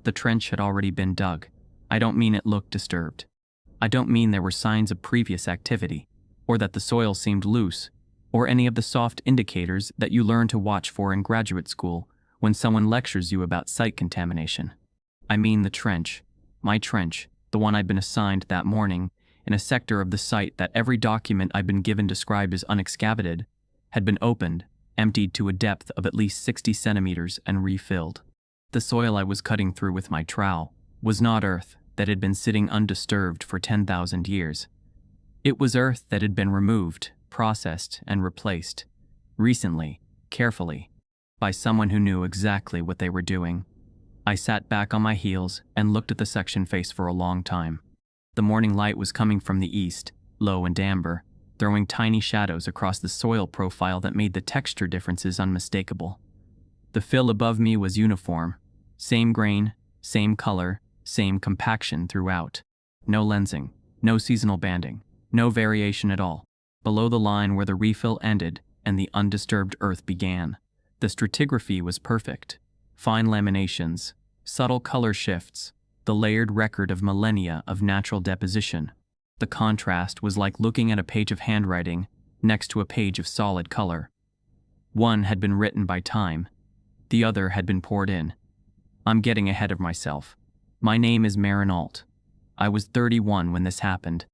The trench had already been dug. I don't mean it looked disturbed. I don't mean there were signs of previous activity, or that the soil seemed loose, or any of the soft indicators that you learn to watch for in graduate school when someone lectures you about site contamination. I mean the trench, my trench, the one I'd been assigned that morning, in a sector of the site that every document I'd been given described as unexcavated, had been opened, emptied to a depth of at least 60 centimeters and refilled. The soil I was cutting through with my trowel was not earth that had been sitting undisturbed for 10,000 years. It was earth that had been removed, processed, and replaced, recently, carefully, by someone who knew exactly what they were doing. I sat back on my heels and looked at the section face for a long time. The morning light was coming from the east, low and amber, throwing tiny shadows across the soil profile that made the texture differences unmistakable. The fill above me was uniform, same grain, same color, same compaction throughout. No lensing, no seasonal banding, no variation at all. Below the line where the refill ended and the undisturbed earth began, the stratigraphy was perfect. Fine laminations, subtle color shifts, the layered record of millennia of natural deposition. The contrast was like looking at a page of handwriting next to a page of solid color. One had been written by time, the other had been poured in. I'm getting ahead of myself. My name is Marinault. I was 31 when this happened.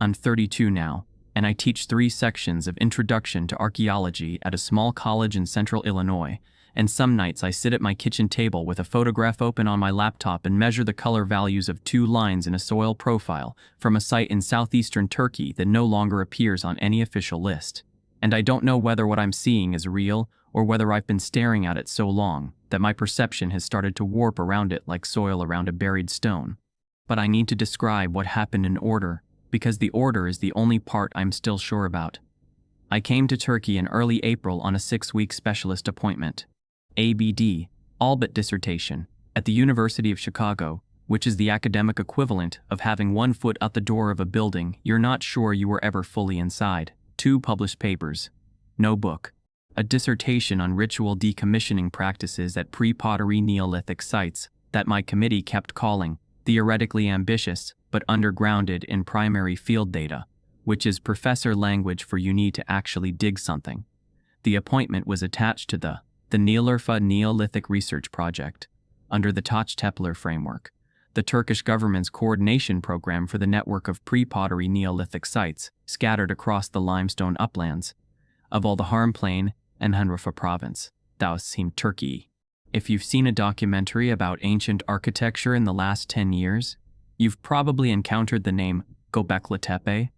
I'm 32 now, and I teach 3 sections of Introduction to Archaeology at a small college in central Illinois, and some nights I sit at my kitchen table with a photograph open on my laptop and measure the color values of 2 lines in a soil profile from a site in southeastern Turkey that no longer appears on any official list. And I don't know whether what I'm seeing is real or whether I've been staring at it so long that my perception has started to warp around it like soil around a buried stone. But I need to describe what happened in order, because the order is the only part I'm still sure about. I came to Turkey in early April on a 6-week specialist appointment. ABD, all but dissertation, at the University of Chicago, which is the academic equivalent of having 1 foot out the door of a building you're not sure you were ever fully inside. 2 published papers. No book. A dissertation on ritual decommissioning practices at pre-pottery Neolithic sites that my committee kept calling theoretically ambitious but undergrounded in primary field data, which is professor language for you need to actually dig something. The appointment was attached to the Neolurfa Neolithic Research Project, under the Taş-Tepeler framework, the Turkish government's coordination program for the network of pre-pottery Neolithic sites scattered across the limestone uplands of all the Harm Plain and Hanrufa province, Dausim, Turkey. If you've seen a documentary about ancient architecture in the last 10 years, you've probably encountered the name Göbekli Tepe,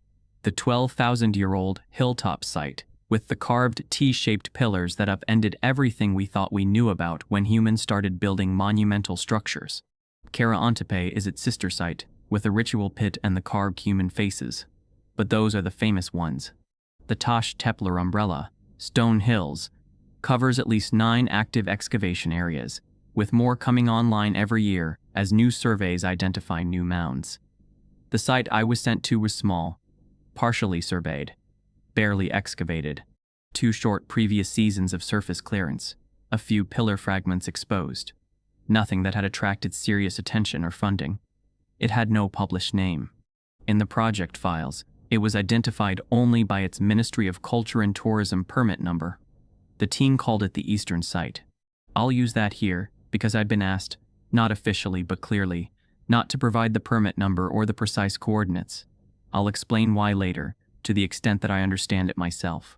the 12,000-year-old hilltop site with the carved T-shaped pillars that upended everything we thought we knew about when humans started building monumental structures. Karahantepe is its sister site, with a ritual pit and the carved human faces. But those are the famous ones. The Taş-Tepeler umbrella, Stone Hills, covers at least 9 active excavation areas, with more coming online every year as new surveys identify new mounds. The site I was sent to was small, partially surveyed, barely excavated, 2 short previous seasons of surface clearance, a few pillar fragments exposed. Nothing that had attracted serious attention or funding. It had no published name. In the project files, it was identified only by its Ministry of Culture and Tourism permit number. The team called it the Eastern Site. I'll use that here because I'd been asked, not officially but clearly, not to provide the permit number or the precise coordinates. I'll explain why later, to the extent that I understand it myself.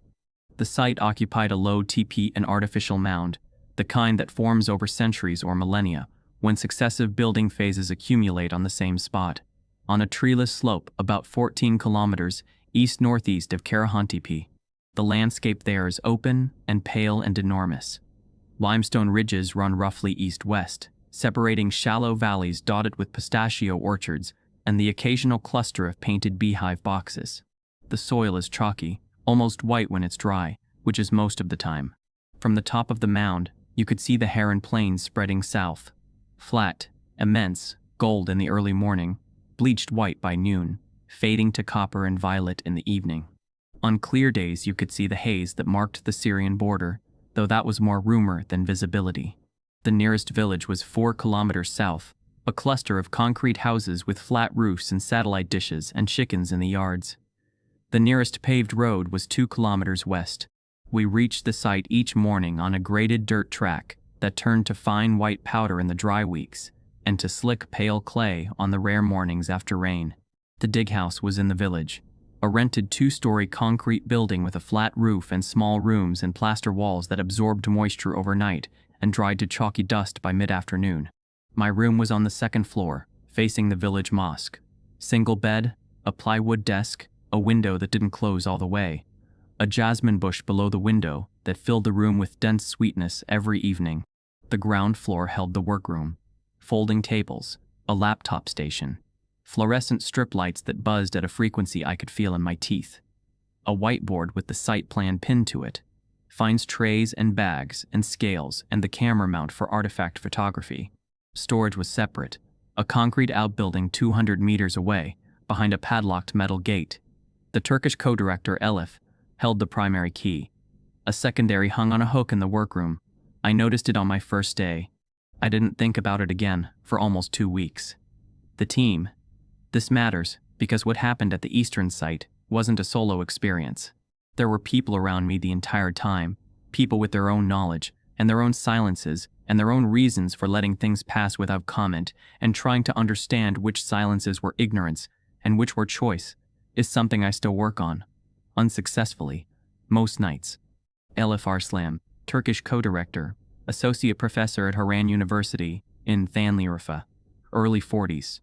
The site occupied a low teepee and artificial mound, the kind that forms over centuries or millennia when successive building phases accumulate on the same spot, on a treeless slope about 14 kilometers east-northeast of Karahantepe. The landscape there is open and pale and enormous. Limestone ridges run roughly east-west, separating shallow valleys dotted with pistachio orchards and the occasional cluster of painted beehive boxes. The soil is chalky, almost white when it's dry, which is most of the time. From the top of the mound, you could see the Harran Plains spreading south. Flat, immense, gold in the early morning, bleached white by noon, fading to copper and violet in the evening. On clear days you could see the haze that marked the Syrian border, though that was more rumor than visibility. The nearest village was 4 kilometers south, a cluster of concrete houses with flat roofs and satellite dishes and chickens in the yards. The nearest paved road was 2 kilometers west. We reached the site each morning on a graded dirt track that turned to fine white powder in the dry weeks and to slick pale clay on the rare mornings after rain. The dig house was in the village, a rented 2-story concrete building with a flat roof and small rooms and plaster walls that absorbed moisture overnight and dried to chalky dust by mid-afternoon. My room was on the 2nd floor, facing the village mosque. Single bed, a plywood desk, a window that didn't close all the way, a jasmine bush below the window that filled the room with dense sweetness every evening. The ground floor held the workroom, folding tables, a laptop station, fluorescent strip lights that buzzed at a frequency I could feel in my teeth, a whiteboard with the site plan pinned to it, finds trays and bags and scales and the camera mount for artifact photography. Storage was separate, a concrete outbuilding 200 meters away, behind a padlocked metal gate. The Turkish co-director Elif held the primary key. A secondary hung on a hook in the workroom. I noticed it on my first day. I didn't think about it again for almost 2 weeks. The team. This matters because what happened at the eastern site wasn't a solo experience. There were people around me the entire time, people with their own knowledge and their own silences and their own reasons for letting things pass without comment and trying to understand which silences were ignorance and which were choice is something I still work on, unsuccessfully, most nights. Elif Arslan, Turkish co-director, associate professor at Haran University in Thanliyarfa, early 40s.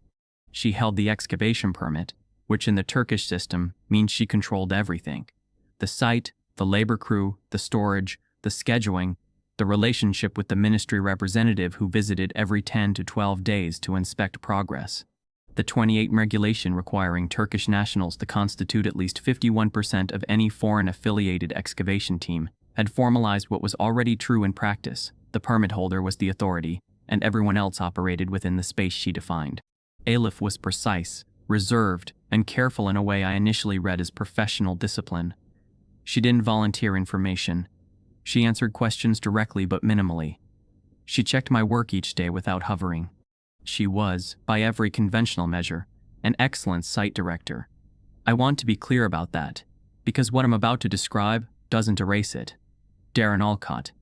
She held the excavation permit, which in the Turkish system means she controlled everything. The site, the labor crew, the storage, the scheduling, the relationship with the ministry representative who visited every 10 to 12 days to inspect progress. The 28 regulation requiring Turkish nationals to constitute at least 51% of any foreign-affiliated excavation team had formalized what was already true in practice. The permit holder was the authority, and everyone else operated within the space she defined. Elif was precise, reserved, and careful in a way I initially read as professional discipline. She didn't volunteer information. She answered questions directly but minimally. She checked my work each day without hovering. She was, by every conventional measure, an excellent site director. I want to be clear about that, because what I'm about to describe doesn't erase it. Darren Alcott,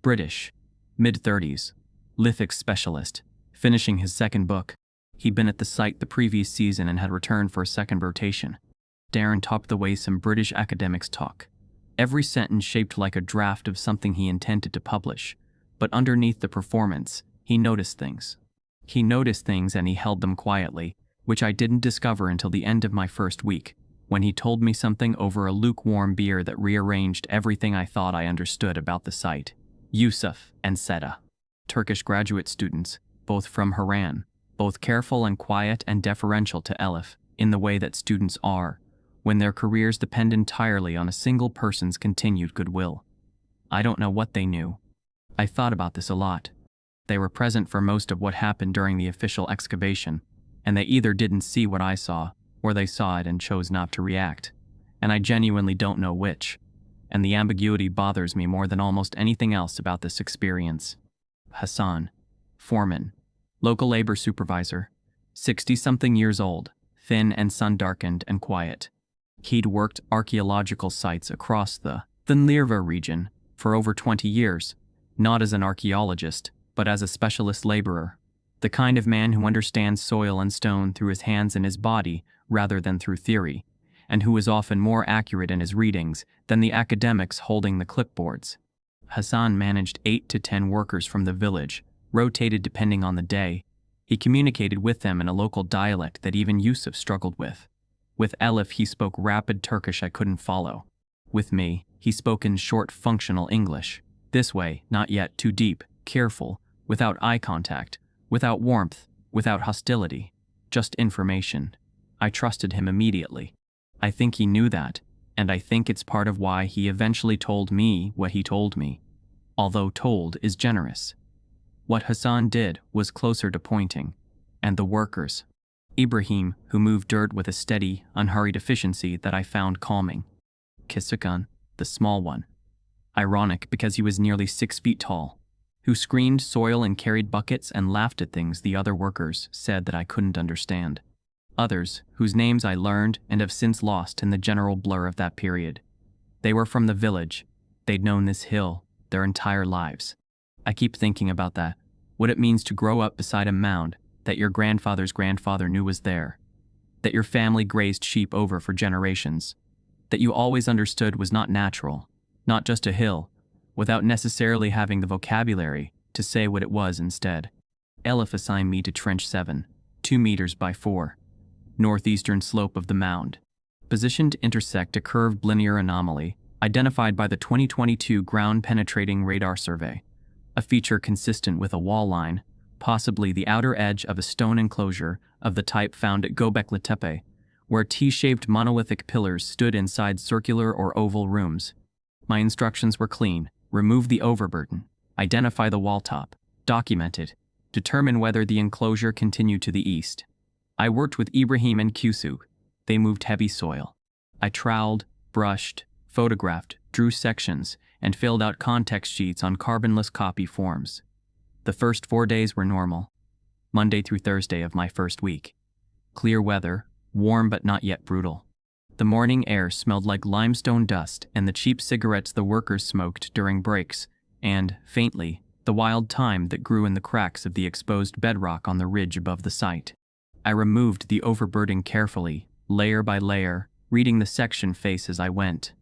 British, mid-30s, lithics specialist, finishing his 2nd book. He'd been at the site the previous season and had returned for a 2nd rotation. Darren topped the way some British academics talk. Every sentence shaped like a draft of something he intended to publish, but underneath the performance, he noticed things. He noticed things and he held them quietly, which I didn't discover until the end of my first week, when he told me something over a lukewarm beer that rearranged everything I thought I understood about the site. Yusuf and Seda, Turkish graduate students, both from Haran, both careful and quiet and deferential to Elif, in the way that students are, when their careers depend entirely on a single person's continued goodwill. I don't know what they knew. I thought about this a lot. They were present for most of what happened during the official excavation, and they either didn't see what I saw, or they saw it and chose not to react. And I genuinely don't know which. And the ambiguity bothers me more than almost anything else about this experience. Hassan, foreman, local labor supervisor, 60-something years old, thin and sun-darkened and quiet. He'd worked archaeological sites across the Thanliyarfa region for over 20 years, not as an archaeologist, but as a specialist laborer, the kind of man who understands soil and stone through his hands and his body rather than through theory, and who is often more accurate in his readings than the academics holding the clipboards. Hassan managed 8 to 10 workers from the village, rotated depending on the day. He communicated with them in a local dialect that even Yusuf struggled with. With Elif, he spoke rapid Turkish I couldn't follow. With me, he spoke in short, functional English. This way, not yet too deep, careful, without eye contact, without warmth, without hostility, just information. I trusted him immediately. I think he knew that, and I think it's part of why he eventually told me what he told me, although told is generous. What Hassan did was closer to pointing, and the workers. Ibrahim, who moved dirt with a steady, unhurried efficiency that I found calming. Kisukan, the small one. Ironic because he was nearly 6 feet tall. who screened soil and carried buckets and laughed at things the other workers said that I couldn't understand. Others, whose names I learned and have since lost in the general blur of that period. They were from the village. They'd known this hill their entire lives. I keep thinking about that, what it means to grow up beside a mound that your grandfather's grandfather knew was there, that your family grazed sheep over for generations, that you always understood was not natural, not just a hill, without necessarily having the vocabulary to say what it was instead. Elif assigned me to Trench 7, 2 meters by 4, northeastern slope of the mound, positioned to intersect a curved linear anomaly identified by the 2022 ground-penetrating radar survey, a feature consistent with a wall line, possibly the outer edge of a stone enclosure of the type found at Göbekli Tepe, where T-shaped monolithic pillars stood inside circular or oval rooms. My instructions were clean: remove the overburden, identify the wall top, document it, determine whether the enclosure continued to the east. I worked with Ibrahim and Kusu. They moved heavy soil. I troweled, brushed, photographed, drew sections, and filled out context sheets on carbonless copy forms. The first 4 days were normal. Monday through Thursday of my first week. Clear weather, warm but not yet brutal. The morning air smelled like limestone dust and the cheap cigarettes the workers smoked during breaks, and, faintly, the wild thyme that grew in the cracks of the exposed bedrock on the ridge above the site. I removed the overburden carefully, layer by layer, reading the section face as I went.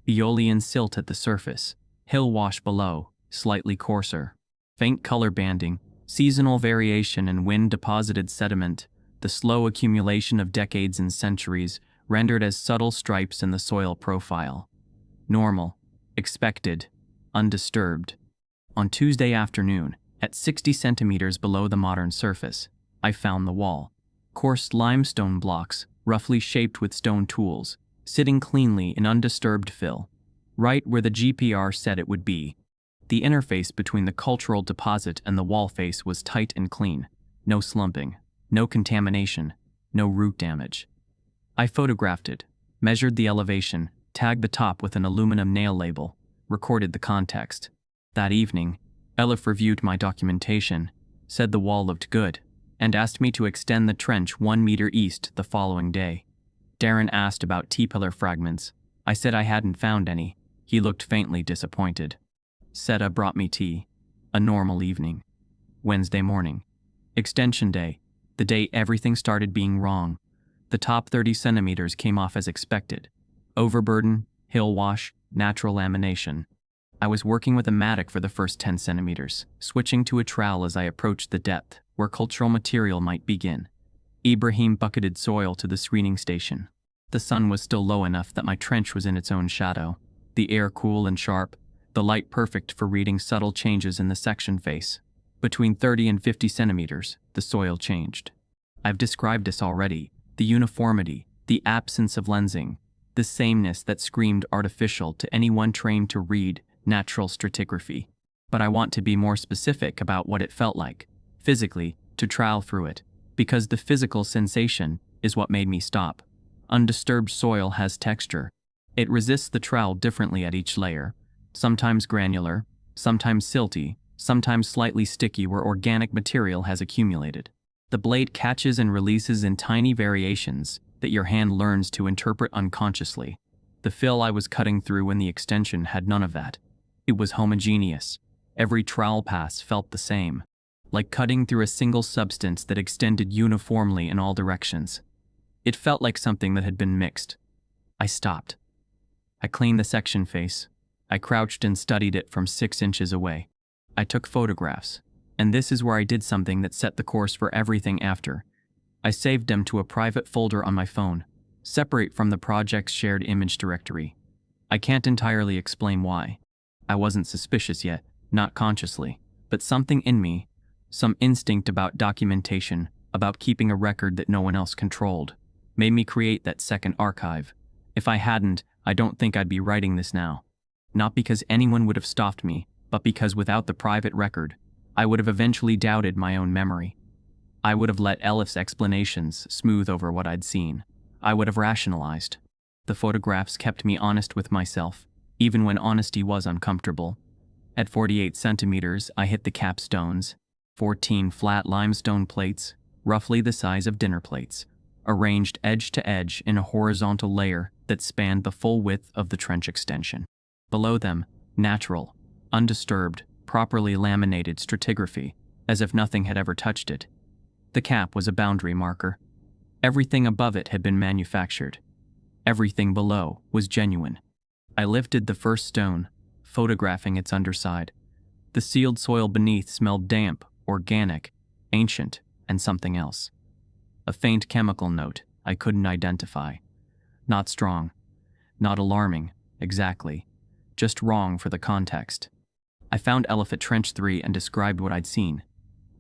Aeolian silt at the surface, hill wash below, slightly coarser. Faint color banding, seasonal variation and wind-deposited sediment, the slow accumulation of decades and centuries, rendered as subtle stripes in the soil profile. Normal, expected, undisturbed. On Tuesday afternoon, at 60 centimeters below the modern surface, I found the wall. Coarse limestone blocks, roughly shaped with stone tools, sitting cleanly in undisturbed fill, right where the GPR said it would be. The interface between the cultural deposit and the wall face was tight and clean. No slumping, no contamination, no root damage. I photographed it, measured the elevation, tagged the top with an aluminum nail label, recorded the context. That evening, Elif reviewed my documentation, said the wall looked good, and asked me to extend the trench 1 meter east the following day. Darren asked about T-pillar fragments. I said I hadn't found any. He looked faintly disappointed. Seta brought me tea. A normal evening. Wednesday morning. Extension day. The day everything started being wrong. The top 30 centimeters came off as expected. Overburden, hill wash, natural lamination. I was working with a mattock for the first 10 centimeters, switching to a trowel as I approached the depth, where cultural material might begin. Ibrahim bucketed soil to the screening station. The sun was still low enough that my trench was in its own shadow, the air cool and sharp, the light perfect for reading subtle changes in the section face. Between 30 and 50 centimeters, the soil changed. I've described this already: the uniformity, the absence of lensing, the sameness that screamed artificial to anyone trained to read natural stratigraphy. But I want to be more specific about what it felt like, physically, to trowel through it, because the physical sensation is what made me stop. Undisturbed soil has texture. It resists the trowel differently at each layer, sometimes granular, sometimes silty, sometimes slightly sticky where organic material has accumulated. The blade catches and releases in tiny variations that your hand learns to interpret unconsciously. The fill I was cutting through in the extension had none of that. It was homogeneous. Every trowel pass felt the same, like cutting through a single substance that extended uniformly in all directions. It felt like something that had been mixed. I stopped. I cleaned the section face. I crouched and studied it from 6 inches away. I took photographs, and this is where I did something that set the course for everything after. I saved them to a private folder on my phone, separate from the project's shared image directory. I can't entirely explain why. I wasn't suspicious yet, not consciously, but something in me, some instinct about documentation, about keeping a record that no one else controlled, made me create that second archive. If I hadn't, I don't think I'd be writing this now. Not because anyone would have stopped me, but because without the private record, I would have eventually doubted my own memory. I would have let Elif's explanations smooth over what I'd seen. I would have rationalized. The photographs kept me honest with myself, even when honesty was uncomfortable. At 48 centimeters, I hit the capstones, 14 flat limestone plates, roughly the size of dinner plates, arranged edge to edge in a horizontal layer that spanned the full width of the trench extension. Below them, natural, undisturbed, properly laminated stratigraphy, as if nothing had ever touched it. The cap was a boundary marker. Everything above it had been manufactured. Everything below was genuine. I lifted the first stone, photographing its underside. The sealed soil beneath smelled damp, organic, ancient, and something else. A faint chemical note I couldn't identify. Not strong. Not alarming, exactly. Just wrong for the context. I found Elephant Trench 3 and described what I'd seen.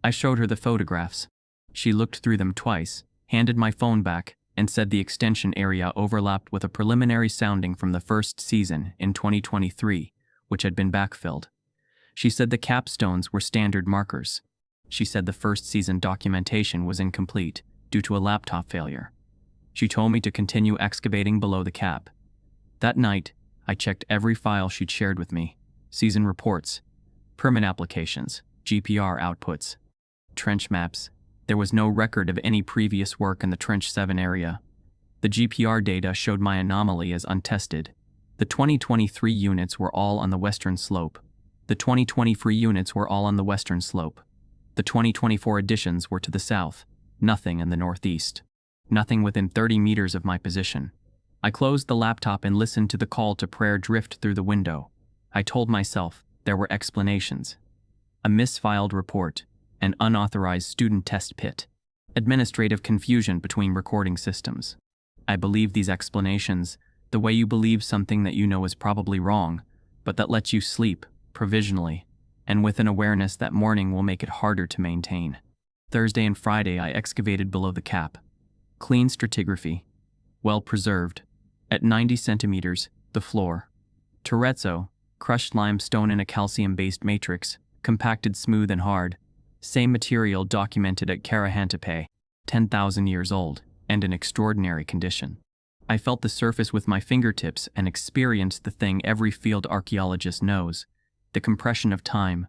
I showed her the photographs. She looked through them twice, handed my phone back, and said the extension area overlapped with a preliminary sounding from the first season in 2023, which had been backfilled. She said the capstones were standard markers. She said the first season documentation was incomplete due to a laptop failure. She told me to continue excavating below the cap. That night, I checked every file she'd shared with me: season reports, permit applications, GPR outputs, trench maps. There was no record of any previous work in the Trench 7 area. The GPR data showed my anomaly as untested. The 2023 units were all on the western slope. The 2023 units were all on the western slope. The 2024 additions were to the south, nothing in the northeast. Nothing within 30 meters of my position. I closed the laptop and listened to the call to prayer drift through the window. I told myself there were explanations. A misfiled report, an unauthorized student test pit, administrative confusion between recording systems. I believe these explanations, the way you believe something that you know is probably wrong, but that lets you sleep, provisionally, and with an awareness that morning will make it harder to maintain. Thursday and Friday I excavated below the cap. Clean stratigraphy. Well preserved. At 90 centimeters, the floor. Terrazzo, crushed limestone in a calcium-based matrix, compacted smooth and hard. Same material documented at Karahantepe, 10,000 years old, and in extraordinary condition. I felt the surface with my fingertips and experienced the thing every field archaeologist knows: the compression of time,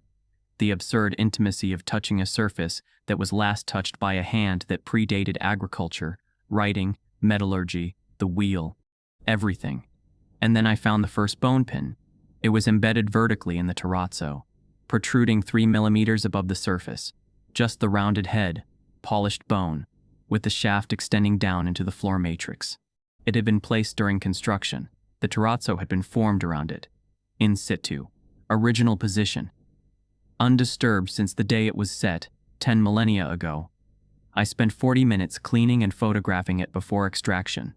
the absurd intimacy of touching a surface that was last touched by a hand that predated agriculture, writing, metallurgy, the wheel, everything. And then I found the first bone pin. It was embedded vertically in the terrazzo, protruding 3 millimeters above the surface, just the rounded head, polished bone, with the shaft extending down into the floor matrix. It had been placed during construction. The terrazzo had been formed around it. In situ. Original position. Undisturbed since the day it was set, 10 millennia ago. I spent 40 minutes cleaning and photographing it before extraction.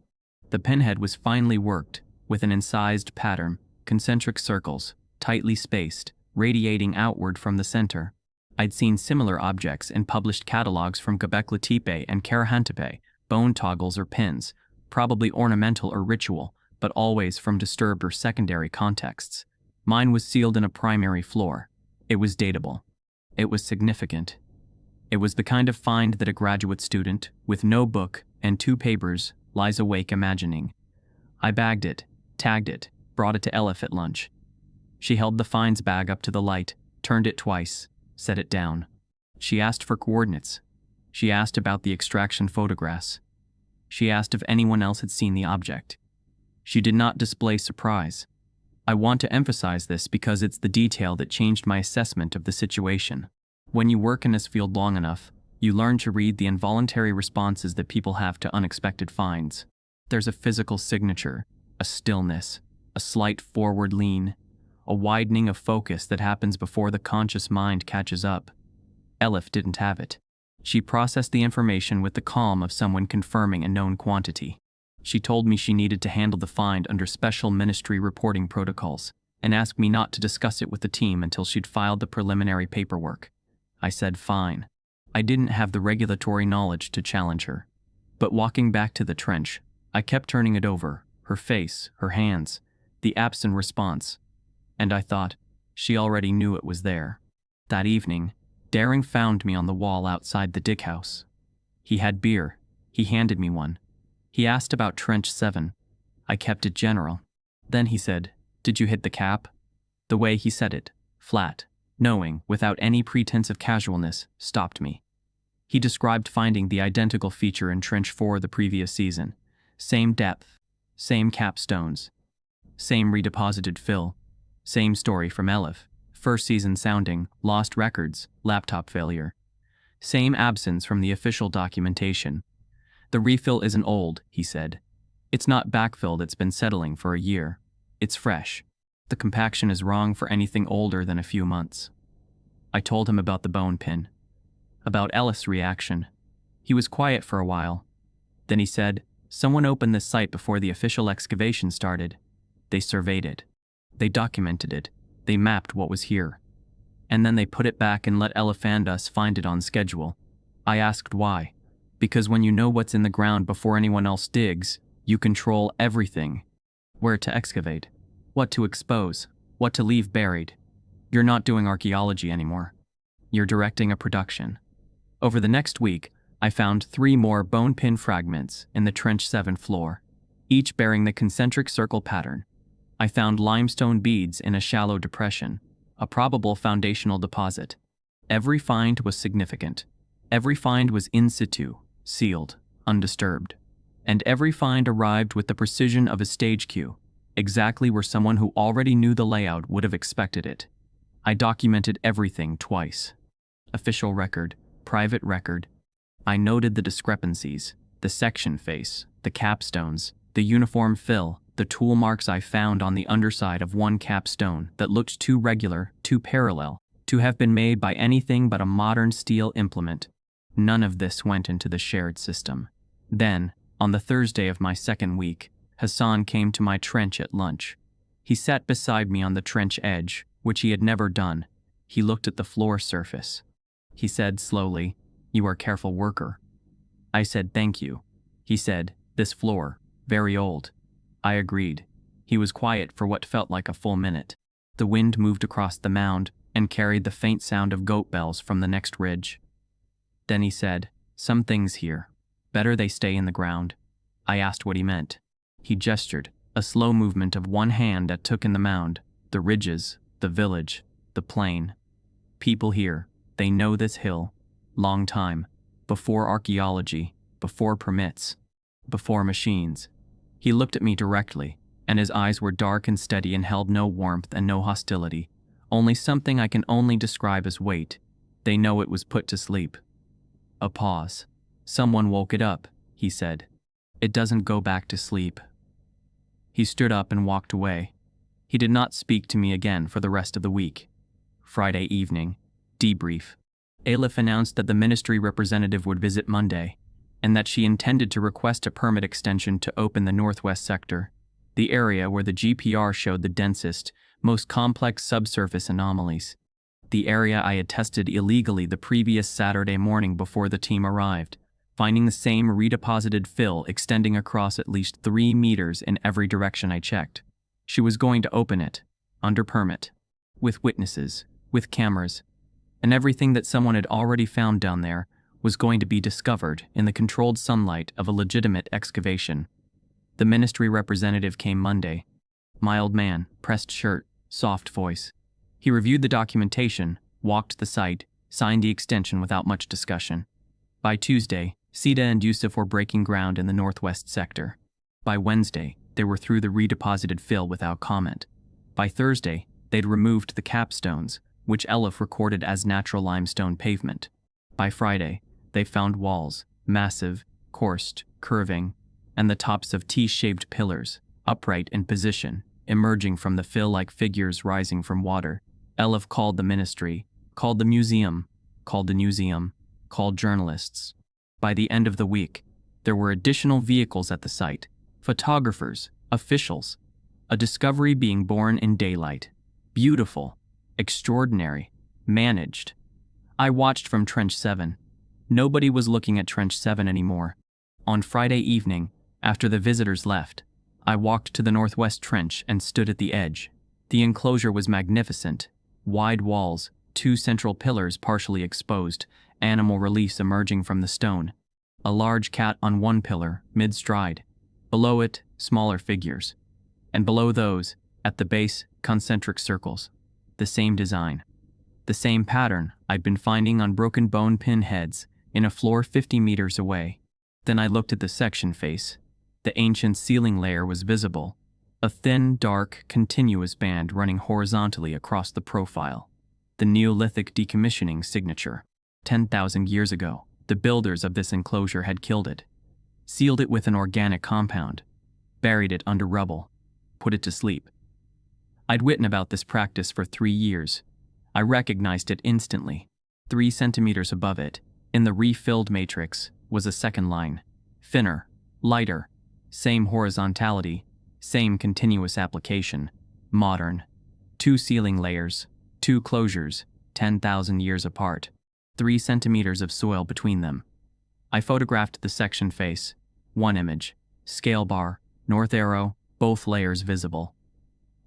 The pinhead was finely worked, with an incised pattern, concentric circles, tightly spaced, radiating outward from the center. I'd seen similar objects in published catalogs from Göbekli Tepe and Karahantepe, bone toggles or pins, probably ornamental or ritual, but always from disturbed or secondary contexts. Mine was sealed in a primary floor. It was datable. It was significant. It was the kind of find that a graduate student, with no book and 2 papers, lies awake imagining. I bagged it, tagged it, brought it to Elif at lunch. She held the finds bag up to the light, turned it twice, set it down. She asked for coordinates. She asked about the extraction photographs. She asked if anyone else had seen the object. She did not display surprise. I want to emphasize this because it's the detail that changed my assessment of the situation. When you work in this field long enough, you learn to read the involuntary responses that people have to unexpected finds. There's a physical signature, a stillness, a slight forward lean, a widening of focus that happens before the conscious mind catches up. Elif didn't have it. She processed the information with the calm of someone confirming a known quantity. She told me she needed to handle the find under special ministry reporting protocols, and asked me not to discuss it with the team until she'd filed the preliminary paperwork. I said fine. I didn't have the regulatory knowledge to challenge her. But walking back to the trench, I kept turning it over, her face, her hands, the absent response. And I thought, she already knew it was there. That evening, Daring found me on the wall outside the dig house. He had beer. He handed me one. He asked about Trench 7. I kept it general. Then he said, "Did you hit the cap?" The way he said it, flat, knowing, without any pretense of casualness, stopped me. He described finding the identical feature in Trench 4 the previous season. Same depth, same capstones, same redeposited fill, same story from Elif. First season sounding, lost records, laptop failure. Same absence from the official documentation. The refill isn't old, he said. It's not backfill that's been settling for a year. It's fresh. The compaction is wrong for anything older than a few months. I told him about the bone pin. About Ellis' reaction. He was quiet for a while. Then he said, someone opened this site before the official excavation started. They surveyed it. They documented it. They mapped what was here. And then they put it back and let Elefandas find it on schedule. I asked why. Because when you know what's in the ground before anyone else digs, you control everything. Where to excavate, what to expose, what to leave buried. You're not doing archaeology anymore. You're directing a production. Over the next week, I found 3 more bone pin fragments in the Trench 7 floor, each bearing the concentric circle pattern. I found limestone beads in a shallow depression, a probable foundational deposit. Every find was significant. Every find was in situ, sealed, undisturbed. And every find arrived with the precision of a stage cue, exactly where someone who already knew the layout would have expected it. I documented everything twice. Official record, private record. I noted the discrepancies, the section face, the capstones, the uniform fill, the tool marks I found on the underside of one capstone that looked too regular, too parallel, to have been made by anything but a modern steel implement. None of this went into the shared system. Then, on the Thursday of my second week, Hassan came to my trench at lunch. He sat beside me on the trench edge, which he had never done. He looked at the floor surface. He said slowly, "You are a careful worker." I said, "Thank you." He said, "This floor, very old." I agreed. He was quiet for what felt like a full minute. The wind moved across the mound and carried the faint sound of goat bells from the next ridge. Then he said, "Some things here. Better they stay in the ground." I asked what he meant. He gestured, a slow movement of one hand that took in the mound, the ridges, the village, the plain. People here, they know this hill. Long time. Before archaeology, before permits, before machines. He looked at me directly, and his eyes were dark and steady and held no warmth and no hostility, only something I can only describe as weight. They know it was put to sleep. A pause. "Someone woke it up," he said. "It doesn't go back to sleep." He stood up and walked away. He did not speak to me again for the rest of the week. Friday evening. Debrief. Elif announced that the ministry representative would visit Monday, and that she intended to request a permit extension to open the northwest sector, the area where the GPR showed the densest, most complex subsurface anomalies. The area I had tested illegally the previous Saturday morning before the team arrived, finding the same redeposited fill extending across at least 3 meters in every direction I checked. She was going to open it, under permit, with witnesses, with cameras, and everything that someone had already found down there was going to be discovered in the controlled sunlight of a legitimate excavation. The ministry representative came Monday. Mild man, pressed shirt, soft voice. He reviewed the documentation, walked the site, signed the extension without much discussion. By Tuesday, Sita and Yusuf were breaking ground in the northwest sector. By Wednesday, they were through the redeposited fill without comment. By Thursday, they'd removed the capstones, which Elif recorded as natural limestone pavement. By Friday, they found walls, massive, coursed, curving, and the tops of T-shaped pillars, upright in position, emerging from the fill like figures rising from water. Elif called the ministry, called the museum, called the museum, called journalists. By the end of the week, there were additional vehicles at the site, photographers, officials, a discovery being born in daylight. Beautiful, extraordinary, managed. I watched from Trench 7. Nobody was looking at Trench 7 anymore. On Friday evening, after the visitors left, I walked to the northwest trench and stood at the edge. The enclosure was magnificent. Wide walls, 2 central pillars partially exposed, animal reliefs emerging from the stone. A large cat on one pillar, mid-stride. Below it, smaller figures. And below those, at the base, concentric circles. The same design. The same pattern I'd been finding on broken bone pin heads in a floor 50 meters away. Then I looked at the section face. The ancient ceiling layer was visible. A thin, dark, continuous band running horizontally across the profile. The Neolithic decommissioning signature. 10,000 years ago, the builders of this enclosure had killed it. Sealed it with an organic compound. Buried it under rubble. Put it to sleep. I'd written about this practice for 3 years. I recognized it instantly. 3 centimeters above it, in the refilled matrix, was a second line. Thinner, lighter, same horizontality, same continuous application, modern. 2 ceiling layers, 2 closures, 10,000 years apart. 3 centimeters of soil between them. I photographed the section face. 1 image, scale bar, north arrow, both layers visible.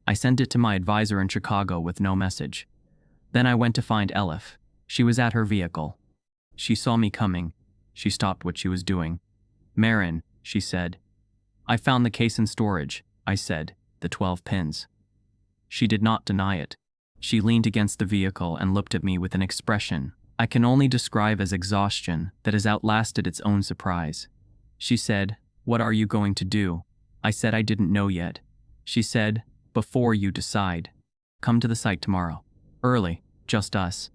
I sent it to my advisor in Chicago with no message. Then I went to find Elif. She was at her vehicle. She saw me coming. She stopped what she was doing. "Marin," she said. "I found the case in storage," I said, "the 12 pins." She did not deny it. She leaned against the vehicle and looked at me with an expression I can only describe as exhaustion that has outlasted its own surprise. She said, "What are you going to do?" I said I didn't know yet. She said, "Before you decide, come to the site tomorrow. Early, just us.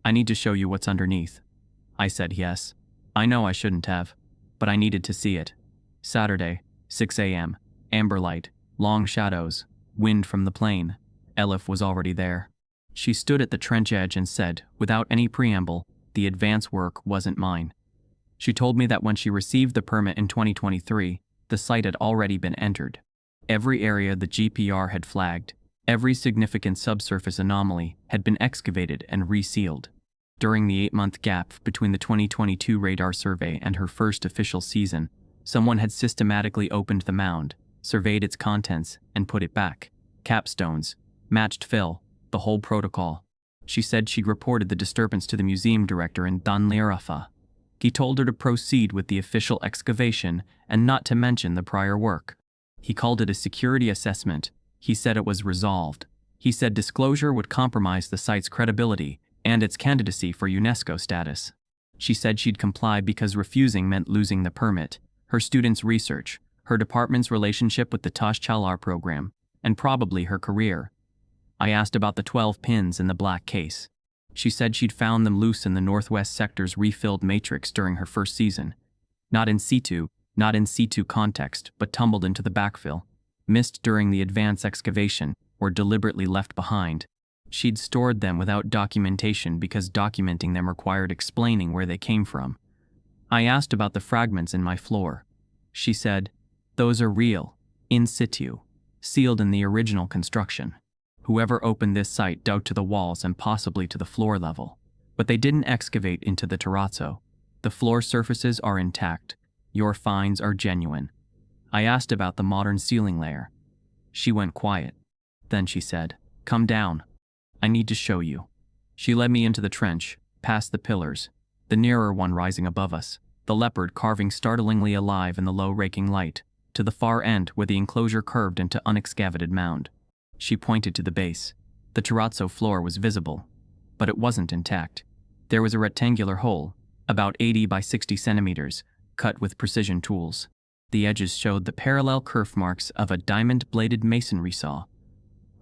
I need to show you what's underneath." I said yes. I know I shouldn't have, but I needed to see it. Saturday, 6 a.m., amber light, long shadows, wind from the plain. Elif was already there. She stood at the trench edge and said, without any preamble, the advance work wasn't mine. She told me that when she received the permit in 2023, the site had already been entered. Every area the GPR had flagged, every significant subsurface anomaly had been excavated and resealed. During the 8-month gap between the 2022 radar survey and her first official season, someone had systematically opened the mound, surveyed its contents, and put it back. Capstones, matched fill, the whole protocol. She said she'd reported the disturbance to the museum director in Danlirafa. He told her to proceed with the official excavation and not to mention the prior work. He called it a security assessment. He said it was resolved. He said disclosure would compromise the site's credibility and its candidacy for UNESCO status. She said she'd comply because refusing meant losing the permit, her students' research, her department's relationship with the Tash Chalar program, and probably her career. I asked about the 12 pins in the black case. She said she'd found them loose in the northwest sector's refilled matrix during her first season. Not in situ context, but tumbled into the backfill, missed during the advance excavation, or deliberately left behind. She'd stored them without documentation because documenting them required explaining where they came from. I asked about the fragments in my floor. She said, "Those are real, in situ, sealed in the original construction. Whoever opened this site dug to the walls and possibly to the floor level. But they didn't excavate into the terrazzo. The floor surfaces are intact. Your finds are genuine." I asked about the modern ceiling layer. She went quiet. Then she said, "Come down. I need to show you." She led me into the trench, past the pillars, the nearer one rising above us, the leopard carving startlingly alive in the low raking light, to the far end where the enclosure curved into unexcavated mound. She pointed to the base. The terrazzo floor was visible, but it wasn't intact. There was a rectangular hole, about 80 by 60 centimeters, cut with precision tools. The edges showed the parallel kerf marks of a diamond-bladed masonry saw.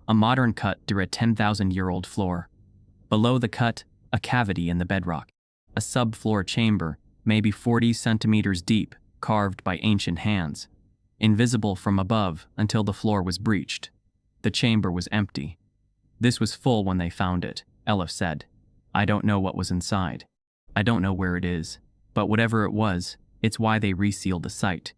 A modern cut through a 10,000-year-old floor. Below the cut, a cavity in the bedrock. A subfloor chamber, maybe 40 centimeters deep, carved by ancient hands. Invisible from above until the floor was breached. The chamber was empty. "This was full when they found it," Elif said. "I don't know what was inside. I don't know where it is. But whatever it was, it's why they resealed the site."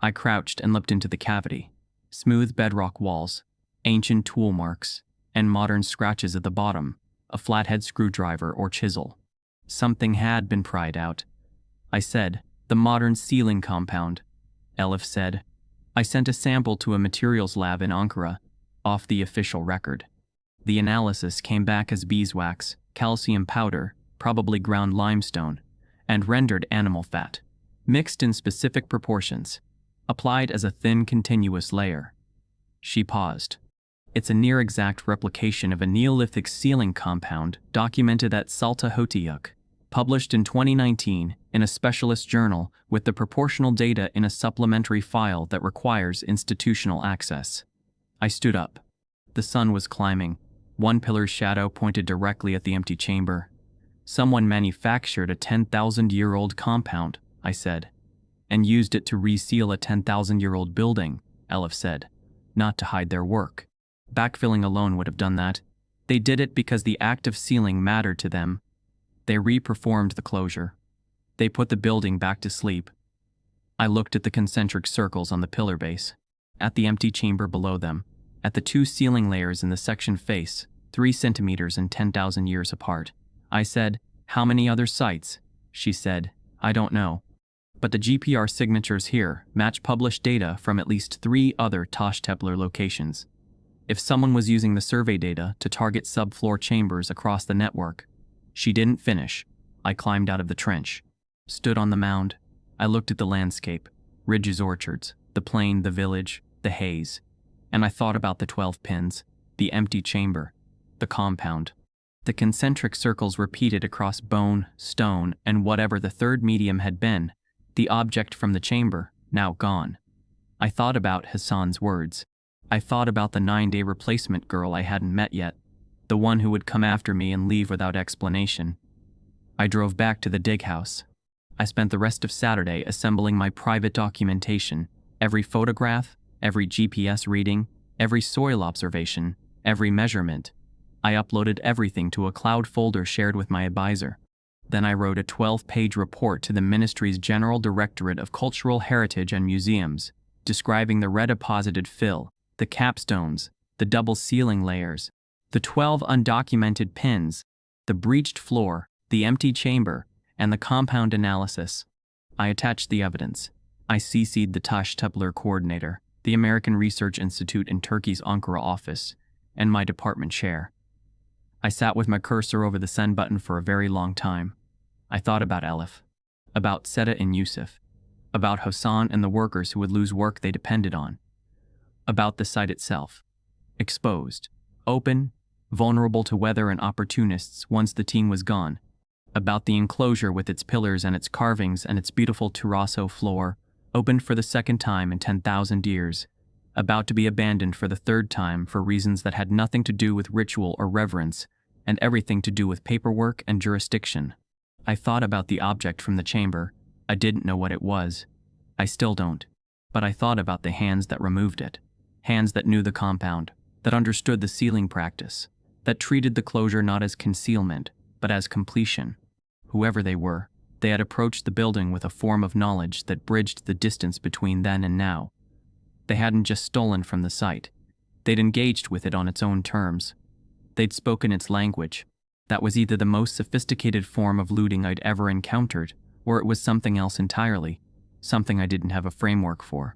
I crouched and looked into the cavity. Smooth bedrock walls, ancient tool marks, and modern scratches at the bottom, a flathead screwdriver or chisel. Something had been pried out. I said, "The modern sealing compound." Elif said, "I sent a sample to a materials lab in Ankara, off the official record. The analysis came back as beeswax, calcium powder, probably ground limestone, and rendered animal fat, mixed in specific proportions, applied as a thin continuous layer." She paused. It's a near-exact replication of a Neolithic sealing compound documented at Salta-Hotiyuk, published in 2019 in a specialist journal with the proportional data in a supplementary file that requires institutional access. I stood up. The sun was climbing. One pillar's shadow pointed directly at the empty chamber. Someone manufactured a 10,000-year-old compound, I said, and used it to reseal a 10,000-year-old building, Elif said, not to hide their work. Backfilling alone would have done that. They did it because the act of sealing mattered to them. They re-performed the closure. They put the building back to sleep. I looked at the concentric circles on the pillar base, at the empty chamber below them, at the two sealing layers in the section face, 3 centimeters and 10,000 years apart. I said, "How many other sites?" She said, "I don't know. But the GPR signatures here match published data from at least 3 other Tashtepler locations. If someone was using the survey data to target subfloor chambers across the network." She didn't finish. I climbed out of the trench, stood on the mound. I looked at the landscape, ridges, orchards, the plain, the village, the haze. And I thought about the 12 pins, the empty chamber, the compound. The concentric circles repeated across bone, stone, and whatever the third medium had been, the object from the chamber, now gone. I thought about Hassan's words. I thought about the 9-day replacement girl I hadn't met yet, the one who would come after me and leave without explanation. I drove back to the dig house. I spent the rest of Saturday assembling my private documentation, every photograph, every GPS reading, every soil observation, every measurement. I uploaded everything to a cloud folder shared with my advisor. Then I wrote a 12-page report to the Ministry's General Directorate of Cultural Heritage and Museums, describing the redeposited fill, the capstones, the double sealing layers, the 12 undocumented pins, the breached floor, the empty chamber, and the compound analysis. I attached the evidence. I CC'd the Tashtepler coordinator, the American Research Institute in Turkey's Ankara office, and my department chair. I sat with my cursor over the send button for a very long time. I thought about Elif, about Seda and Yusuf, about Hassan and the workers who would lose work they depended on, about the site itself, exposed, open, vulnerable to weather and opportunists once the team was gone, about the enclosure with its pillars and its carvings and its beautiful terrazzo floor, opened for the second time in 10,000 years, about to be abandoned for the third time for reasons that had nothing to do with ritual or reverence, and everything to do with paperwork and jurisdiction. I thought about the object from the chamber. I didn't know what it was. I still don't. But I thought about the hands that removed it. Hands that knew the compound, that understood the sealing practice, that treated the closure not as concealment, but as completion. Whoever they were, they had approached the building with a form of knowledge that bridged the distance between then and now. They hadn't just stolen from the site. They'd engaged with it on its own terms. They'd spoken its language. That was either the most sophisticated form of looting I'd ever encountered, or it was something else entirely, something I didn't have a framework for.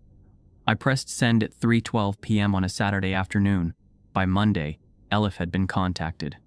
I pressed send at 3:12 p.m. on a Saturday afternoon. By Monday, Elif had been contacted.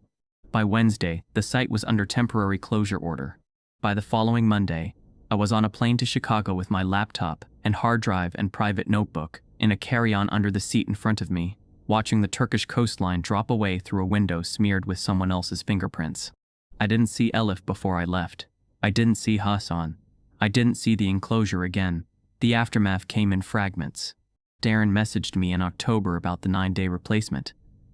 By Wednesday, the site was under temporary closure order. By the following Monday, I was on a plane to Chicago with my laptop and hard drive and private notebook in a carry-on under the seat in front of me, watching the Turkish coastline drop away through a window smeared with someone else's fingerprints. I didn't see Elif before I left. I didn't see Hassan. I didn't see the enclosure again. The aftermath came in fragments. Darren messaged me in October about the 9-day replacement.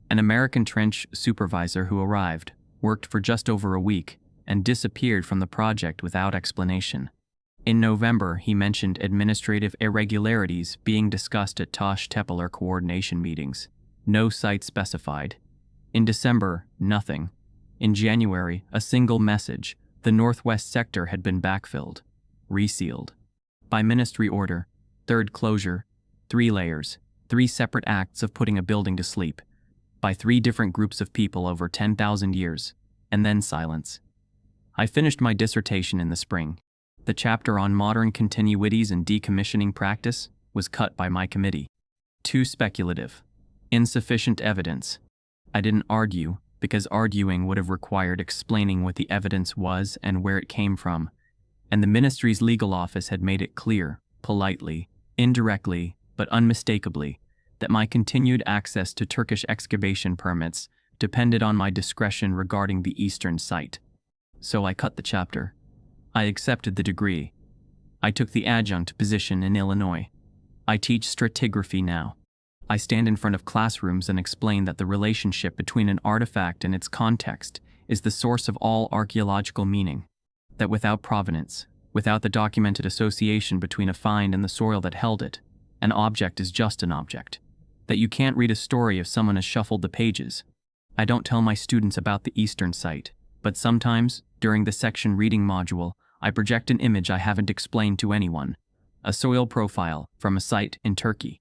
An American trench supervisor who arrived, worked for just over a week, and disappeared from the project without explanation. In November, he mentioned administrative irregularities being discussed at Tashtepler coordination meetings. No site specified. In December, nothing. In January, a single message: the northwest sector had been backfilled, resealed. By ministry order, third closure, 3 layers, 3 separate acts of putting a building to sleep. By 3 different groups of people over 10,000 years, and then silence. I finished my dissertation in the spring. The chapter on modern continuities and decommissioning practice was cut by my committee. Too speculative. Insufficient evidence. I didn't argue, because arguing would have required explaining what the evidence was and where it came from, and the ministry's legal office had made it clear, politely, indirectly, but unmistakably, that my continued access to Turkish excavation permits depended on my discretion regarding the eastern site. So I cut the chapter. I accepted the degree. I took the adjunct position in Illinois. I teach stratigraphy now. I stand in front of classrooms and explain that the relationship between an artifact and its context is the source of all archaeological meaning. That without provenance, without the documented association between a find and the soil that held it, an object is just an object. That you can't read a story if someone has shuffled the pages. I don't tell my students about the eastern site, but sometimes, during the section reading module, I project an image I haven't explained to anyone. A soil profile from a site in Turkey.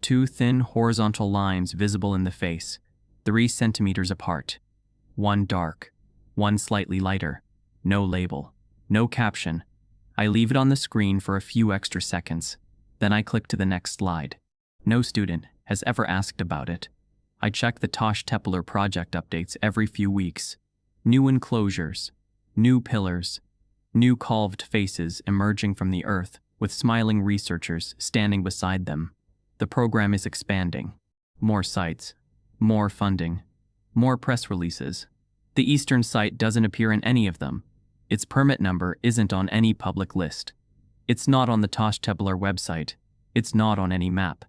2 thin horizontal lines visible in the face, 3 centimeters apart. One dark, one slightly lighter. No label, no caption. I leave it on the screen for a few extra seconds. Then I click to the next slide. No student has ever asked about it. I check the Tosh Tepler project updates every few weeks. New enclosures, new pillars, new carved faces emerging from the earth with smiling researchers standing beside them. The program is expanding. More sites, more funding, more press releases. The eastern site doesn't appear in any of them. Its permit number isn't on any public list. It's not on the Tosh Tepler website. It's not on any map.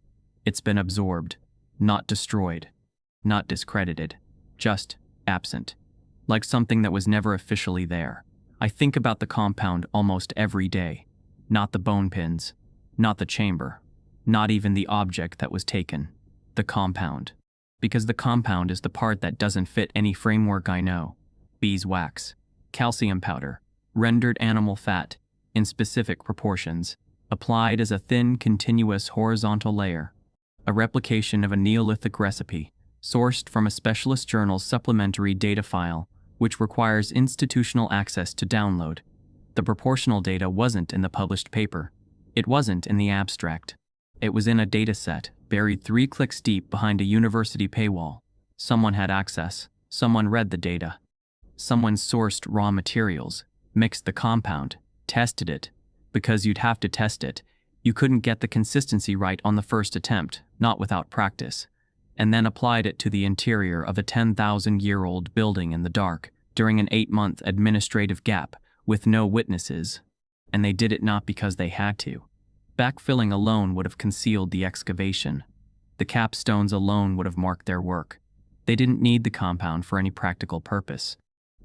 It's been absorbed, not destroyed, not discredited, just absent. Like something that was never officially there. I think about the compound almost every day. Not the bone pins, not the chamber, not even the object that was taken. The compound. Because the compound is the part that doesn't fit any framework I know. Beeswax, calcium powder, rendered animal fat, in specific proportions, applied as a thin, continuous horizontal layer. A replication of a Neolithic recipe, sourced from a specialist journal's supplementary data file, which requires institutional access to download. The proportional data wasn't in the published paper. It wasn't in the abstract. It was in a dataset, buried 3 clicks deep behind a university paywall. Someone had access. Someone read the data. Someone sourced raw materials, mixed the compound, tested it. Because you'd have to test it, you couldn't get the consistency right on the first attempt, not without practice, and then applied it to the interior of a 10,000-year-old building in the dark during an 8-month administrative gap with no witnesses. And they did it not because they had to. Backfilling alone would have concealed the excavation. The capstones alone would have marked their work. They didn't need the compound for any practical purpose.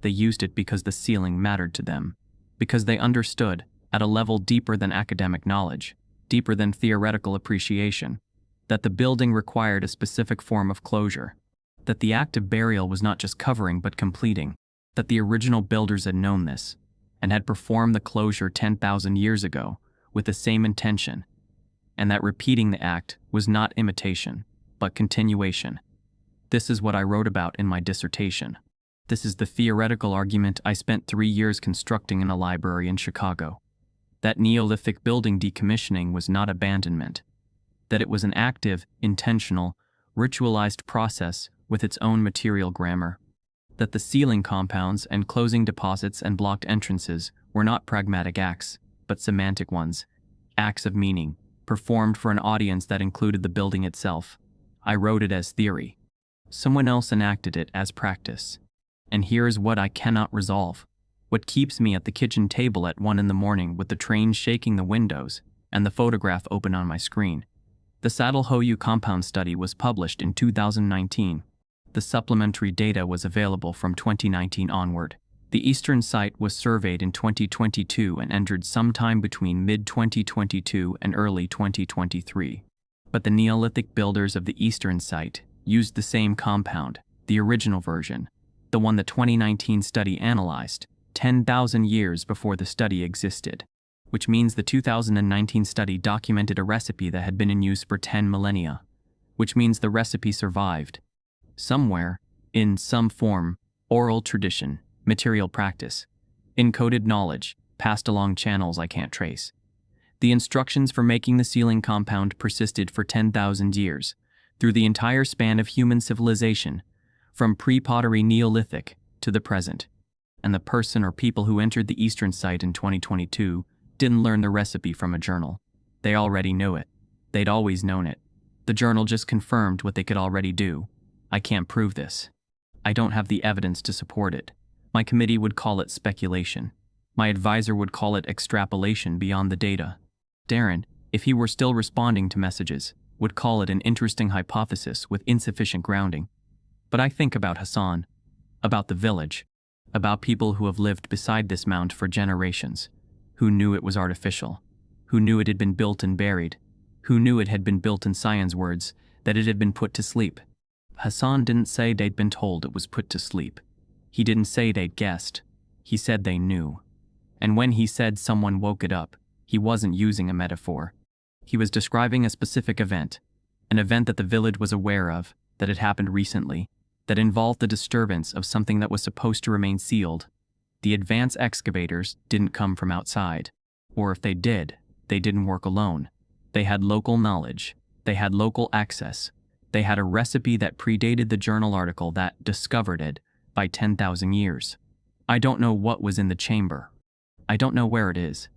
They used it because the ceiling mattered to them, because they understood, at a level deeper than academic knowledge, deeper than theoretical appreciation, that the building required a specific form of closure, that the act of burial was not just covering but completing, that the original builders had known this, and had performed the closure 10,000 years ago, with the same intention, and that repeating the act was not imitation, but continuation. This is what I wrote about in my dissertation. This is the theoretical argument I spent 3 years constructing in a library in Chicago. That Neolithic building decommissioning was not abandonment. That it was an active, intentional, ritualized process with its own material grammar. That the sealing compounds and closing deposits and blocked entrances were not pragmatic acts, but semantic ones, acts of meaning, performed for an audience that included the building itself. I wrote it as theory. Someone else enacted it as practice. And here's what I cannot resolve. What keeps me at the kitchen table at 1 a.m. with the train shaking the windows and the photograph open on my screen. The Saddle-Hoyu compound study was published in 2019. The supplementary data was available from 2019 onward. The eastern site was surveyed in 2022 and entered sometime between mid-2022 and early 2023. But the Neolithic builders of the eastern site used the same compound, the original version, the one the 2019 study analyzed, 10,000 years before the study existed, which means the 2019 study documented a recipe that had been in use for 10 millennia, which means the recipe survived. Somewhere, in some form, oral tradition, material practice, encoded knowledge, passed along channels I can't trace. The instructions for making the sealing compound persisted for 10,000 years, through the entire span of human civilization, from pre-pottery Neolithic to the present. And the person or people who entered the eastern site in 2022 didn't learn the recipe from a journal. They already knew it. They'd always known it. The journal just confirmed what they could already do. I can't prove this. I don't have the evidence to support it. My committee would call it speculation. My advisor would call it extrapolation beyond the data. Darren, if he were still responding to messages, would call it an interesting hypothesis with insufficient grounding. But I think about Hassan, about the village, about people who have lived beside this mound for generations, who knew it was artificial, who knew it had been built and buried, who knew it had been built in Sion's words, that it had been put to sleep. Hassan didn't say they'd been told it was put to sleep. He didn't say they'd guessed. He said they knew. And when he said someone woke it up, he wasn't using a metaphor. He was describing a specific event, an event that the village was aware of, that had happened recently, that involved the disturbance of something that was supposed to remain sealed. The advanced excavators didn't come from outside. Or if they did, they didn't work alone. They had local knowledge. They had local access. They had a recipe that predated the journal article that discovered it by 10,000 years. I don't know what was in the chamber. I don't know where it is.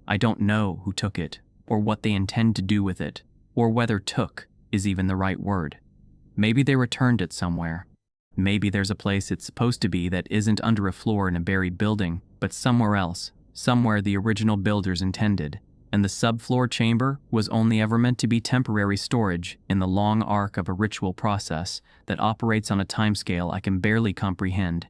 I don't know who took it, or what they intend to do with it, or whether took is even the right word. Maybe they returned it somewhere. Maybe there's a place it's supposed to be that isn't under a floor in a buried building, but somewhere else, somewhere the original builders intended, and the subfloor chamber was only ever meant to be temporary storage in the long arc of a ritual process that operates on a timescale I can barely comprehend.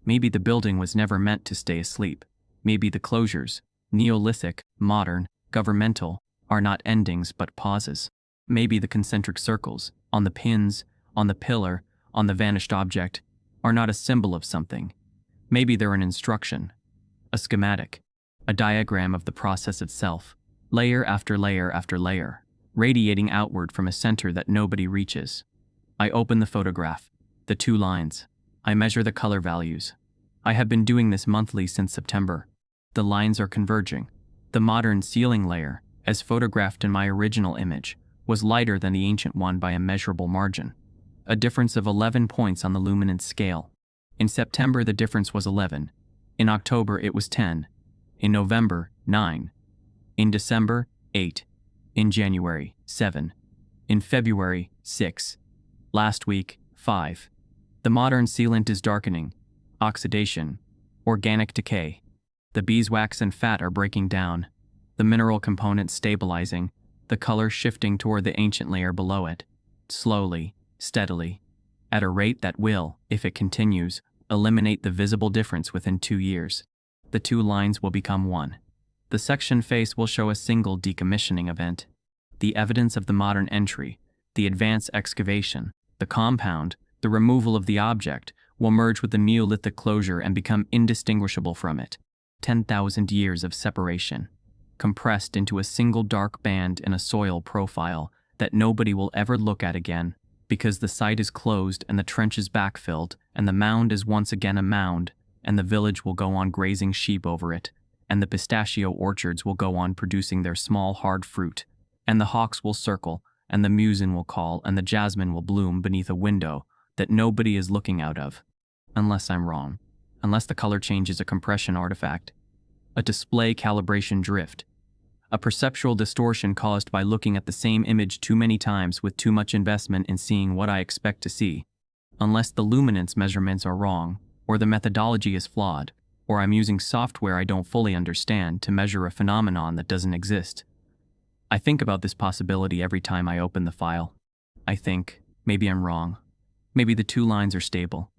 Maybe the building was never meant to stay asleep. Maybe the closures, Neolithic, modern, governmental, are not endings but pauses. Maybe the concentric circles, on the pins, on the pillar, on the vanished object, are not a symbol of something. Maybe they're an instruction, a schematic, a diagram of the process itself, layer after layer after layer, radiating outward from a center that nobody reaches. I open the photograph, the 2 lines. I measure the color values. I have been doing this monthly since September. The lines are converging. The modern ceiling layer, as photographed in my original image, was lighter than the ancient one by a measurable margin. A difference of 11 points on the luminance scale. In September the difference was 11. In October it was 10. In November, 9. In December, 8. In January, 7. In February, 6. Last week, 5. The modern sealant is darkening. Oxidation. Organic decay. The beeswax and fat are breaking down. The mineral components stabilizing. The color shifting toward the ancient layer below it. Slowly, steadily. At a rate that will, if it continues, eliminate the visible difference within 2 years. The 2 lines will become one. The section face will show a single decommissioning event. The evidence of the modern entry, the advanced excavation, the compound, the removal of the object, will merge with the Neolithic closure and become indistinguishable from it. 10,000 years of separation, compressed into a single dark band in a soil profile that nobody will ever look at again, because the site is closed and the trench is backfilled, and the mound is once again a mound, and the village will go on grazing sheep over it, and the pistachio orchards will go on producing their small hard fruit, and the hawks will circle, and the muezzin will call, and the jasmine will bloom beneath a window that nobody is looking out of. Unless I'm wrong. Unless the color change is a compression artifact, a display calibration drift, a perceptual distortion caused by looking at the same image too many times with too much investment in seeing what I expect to see. Unless the luminance measurements are wrong, or the methodology is flawed, or I'm using software I don't fully understand to measure a phenomenon that doesn't exist. I think about this possibility every time I open the file. I think, maybe I'm wrong. Maybe the 2 lines are stable.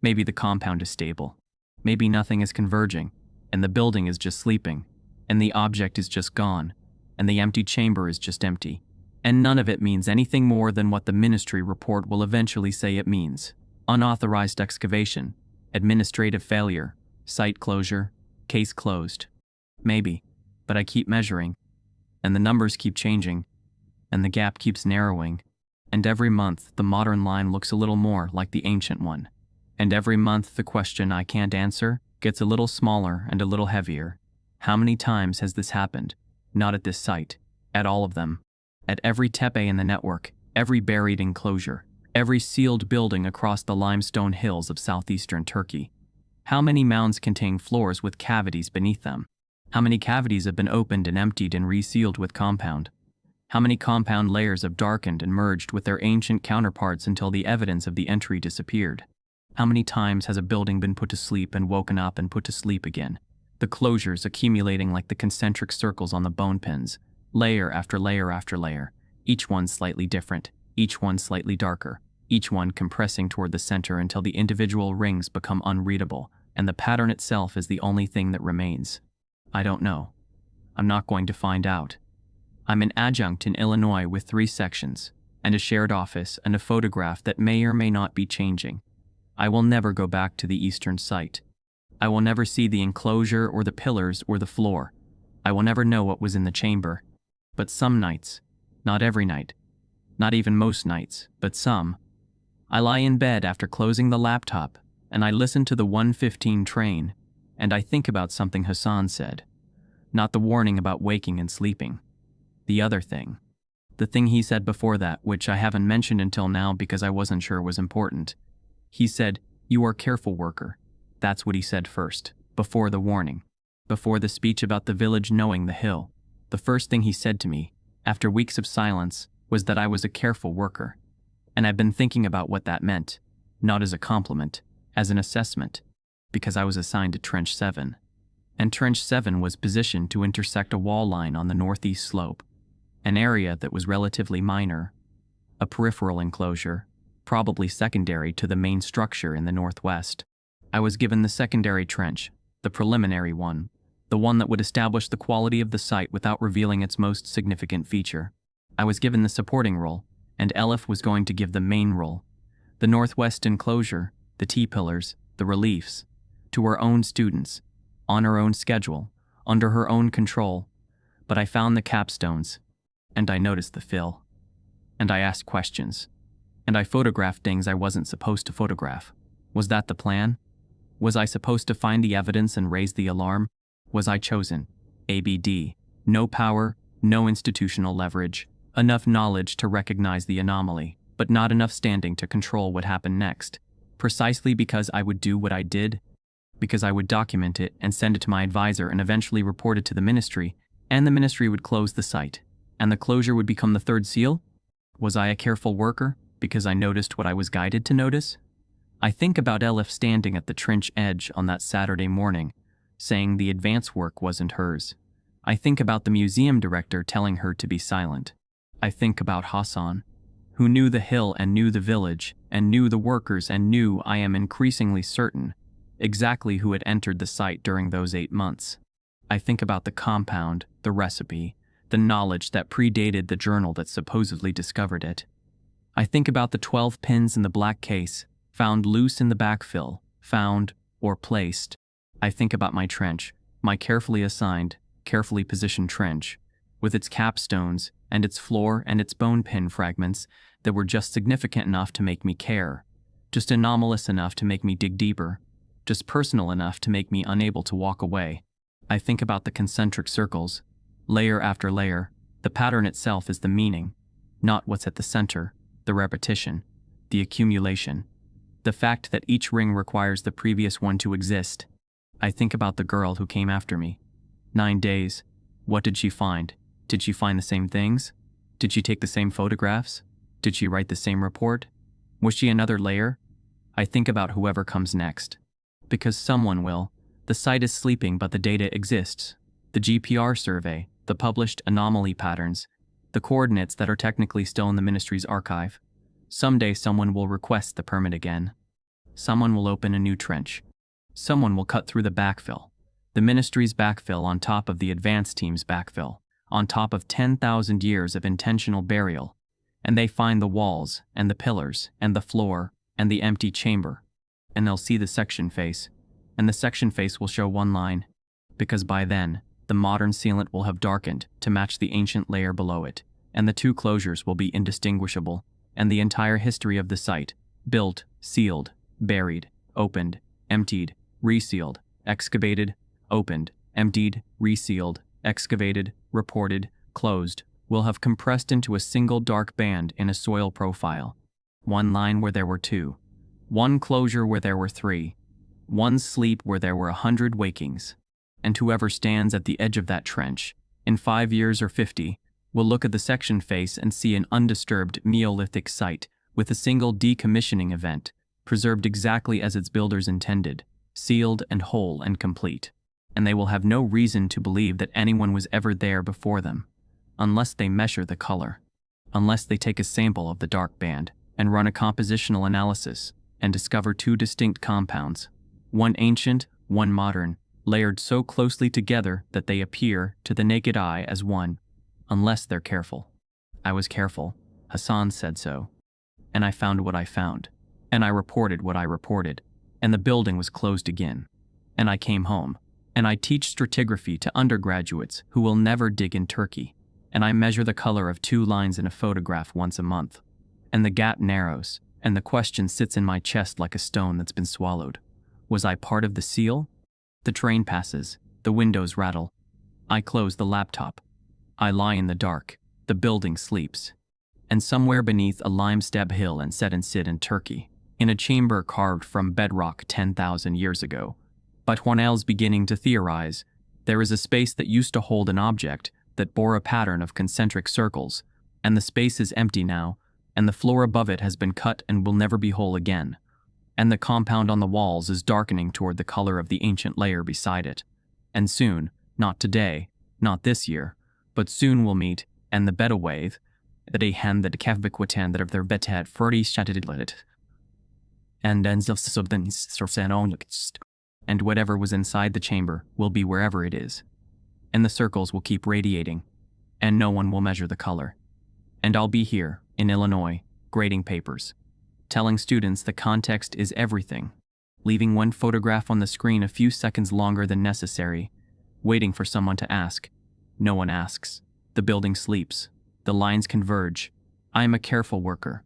Maybe the compound is stable. Maybe nothing is converging, and the building is just sleeping, and the object is just gone, and the empty chamber is just empty, and none of it means anything more than what the ministry report will eventually say it means. Unauthorized excavation, administrative failure, site closure, case closed. Maybe, but I keep measuring, and the numbers keep changing, and the gap keeps narrowing, and every month the modern line looks a little more like the ancient one. And every month the question I can't answer gets a little smaller and a little heavier. How many times has this happened? Not at this site. At all of them. At every tepe in the network, every buried enclosure, every sealed building across the limestone hills of southeastern Turkey. How many mounds contain floors with cavities beneath them? How many cavities have been opened and emptied and resealed with compound? How many compound layers have darkened and merged with their ancient counterparts until the evidence of the entry disappeared? How many times has a building been put to sleep and woken up and put to sleep again? The closures accumulating like the concentric circles on the bone pins, layer after layer after layer, each one slightly different, each one slightly darker, each one compressing toward the center until the individual rings become unreadable, and the pattern itself is the only thing that remains. I don't know. I'm not going to find out. I'm an adjunct in Illinois with 3 sections, and a shared office and a photograph that may or may not be changing. I will never go back to the eastern site. I will never see the enclosure or the pillars or the floor. I will never know what was in the chamber. But some nights, not every night, not even most nights, but some, I lie in bed after closing the laptop, and I listen to the 1:15 train, and I think about something Hassan said. Not the warning about waking and sleeping. The other thing. The thing he said before that, which I haven't mentioned until now because I wasn't sure was important. He said, "You are careful, worker." That's what he said first, before the warning, before the speech about the village knowing the hill. The first thing he said to me, after weeks of silence, was that I was a careful worker. And I've been thinking about what that meant, not as a compliment, as an assessment, because I was assigned to Trench 7. And Trench 7 was positioned to intersect a wall line on the northeast slope, an area that was relatively minor, a peripheral enclosure, probably secondary to the main structure in the northwest. I was given the secondary trench, the preliminary one, the one that would establish the quality of the site without revealing its most significant feature. I was given the supporting role, and Elif was going to give the main role, the northwest enclosure, the T-pillars, the reliefs, to her own students, on her own schedule, under her own control. But I found the capstones, and I noticed the fill, and I asked questions, and I photographed things I wasn't supposed to photograph. Was that the plan? Was I supposed to find the evidence and raise the alarm? Was I chosen? ABD. No power, no institutional leverage, enough knowledge to recognize the anomaly, but not enough standing to control what happened next. Precisely because I would do what I did, because I would document it and send it to my advisor and eventually report it to the ministry, and the ministry would close the site, and the closure would become the third seal? Was I a careful worker because I noticed what I was guided to notice? I think about Elif standing at the trench edge on that Saturday morning, saying the advance work wasn't hers. I think about the museum director telling her to be silent. I think about Hassan, who knew the hill and knew the village, and knew the workers and knew, I am increasingly certain, exactly who had entered the site during those 8 months. I think about the compound, the recipe, the knowledge that predated the journal that supposedly discovered it. I think about the 12 pins in the black case, found loose in the backfill, found or placed. I think about my trench, my carefully assigned, carefully positioned trench, with its capstones and its floor and its bone pin fragments that were just significant enough to make me care, just anomalous enough to make me dig deeper, just personal enough to make me unable to walk away. I think about the concentric circles, layer after layer. The pattern itself is the meaning, not what's at the center, the repetition, the accumulation, the fact that each ring requires the previous one to exist. I think about the girl who came after me. 9 days. What did she find? Did she find the same things? Did she take the same photographs? Did she write the same report? Was she another layer? I think about whoever comes next. Because someone will. The site is sleeping, but the data exists. The GPR survey, the published anomaly patterns, the coordinates that are technically still in the ministry's archive. Someday someone will request the permit again. Someone will open a new trench. Someone will cut through the backfill. The ministry's backfill on top of the advance team's backfill, on top of 10,000 years of intentional burial, and they find the walls, and the pillars, and the floor, and the empty chamber, and they'll see the section face, and the section face will show one line, because by then, the modern sealant will have darkened to match the ancient layer below it, and the 2 closures will be indistinguishable, and the entire history of the site, built, sealed, buried, opened, emptied, resealed, excavated, opened, emptied, resealed, excavated, reported, closed, will have compressed into a single dark band in a soil profile. One line where there were 2. One closure where there were 3. One sleep where there were 100 wakings. And whoever stands at the edge of that trench, in 5 years or 50, will look at the section face and see an undisturbed Neolithic site with a single decommissioning event, preserved exactly as its builders intended, sealed and whole and complete. And they will have no reason to believe that anyone was ever there before them, unless they measure the color, unless they take a sample of the dark band and run a compositional analysis and discover two distinct compounds, one ancient, one modern, layered so closely together that they appear to the naked eye as one, unless they're careful. I was careful. Hassan said so. And I found what I found. And I reported what I reported. And the building was closed again. And I came home. And I teach stratigraphy to undergraduates who will never dig in Turkey. And I measure the color of two lines in a photograph once a month. And the gap narrows, and the question sits in my chest like a stone that's been swallowed. Was I part of the seal? The train passes. The windows rattle. I close the laptop. I lie in the dark. The building sleeps. And somewhere beneath a limestone hill and set and sit in Turkey, in a chamber carved from bedrock 10,000 years ago, but Juanel's beginning to theorize, there is a space that used to hold an object that bore a pattern of concentric circles, and the space is empty now, and the floor above it has been cut and will never be whole again, and the compound on the walls is darkening toward the color of the ancient layer beside it. And soon, not today, not this year, but soon we'll meet, and the better wave, that a hand that kevbiquitan that of their betet furry shattered lit. And ends of substance and whatever was inside the chamber will be wherever it is. And the circles will keep radiating, and no one will measure the color. And I'll be here, in Illinois, grading papers, telling students the context is everything, leaving one photograph on the screen a few seconds longer than necessary, waiting for someone to ask. No one asks. The building sleeps. The lines converge. I am a careful worker.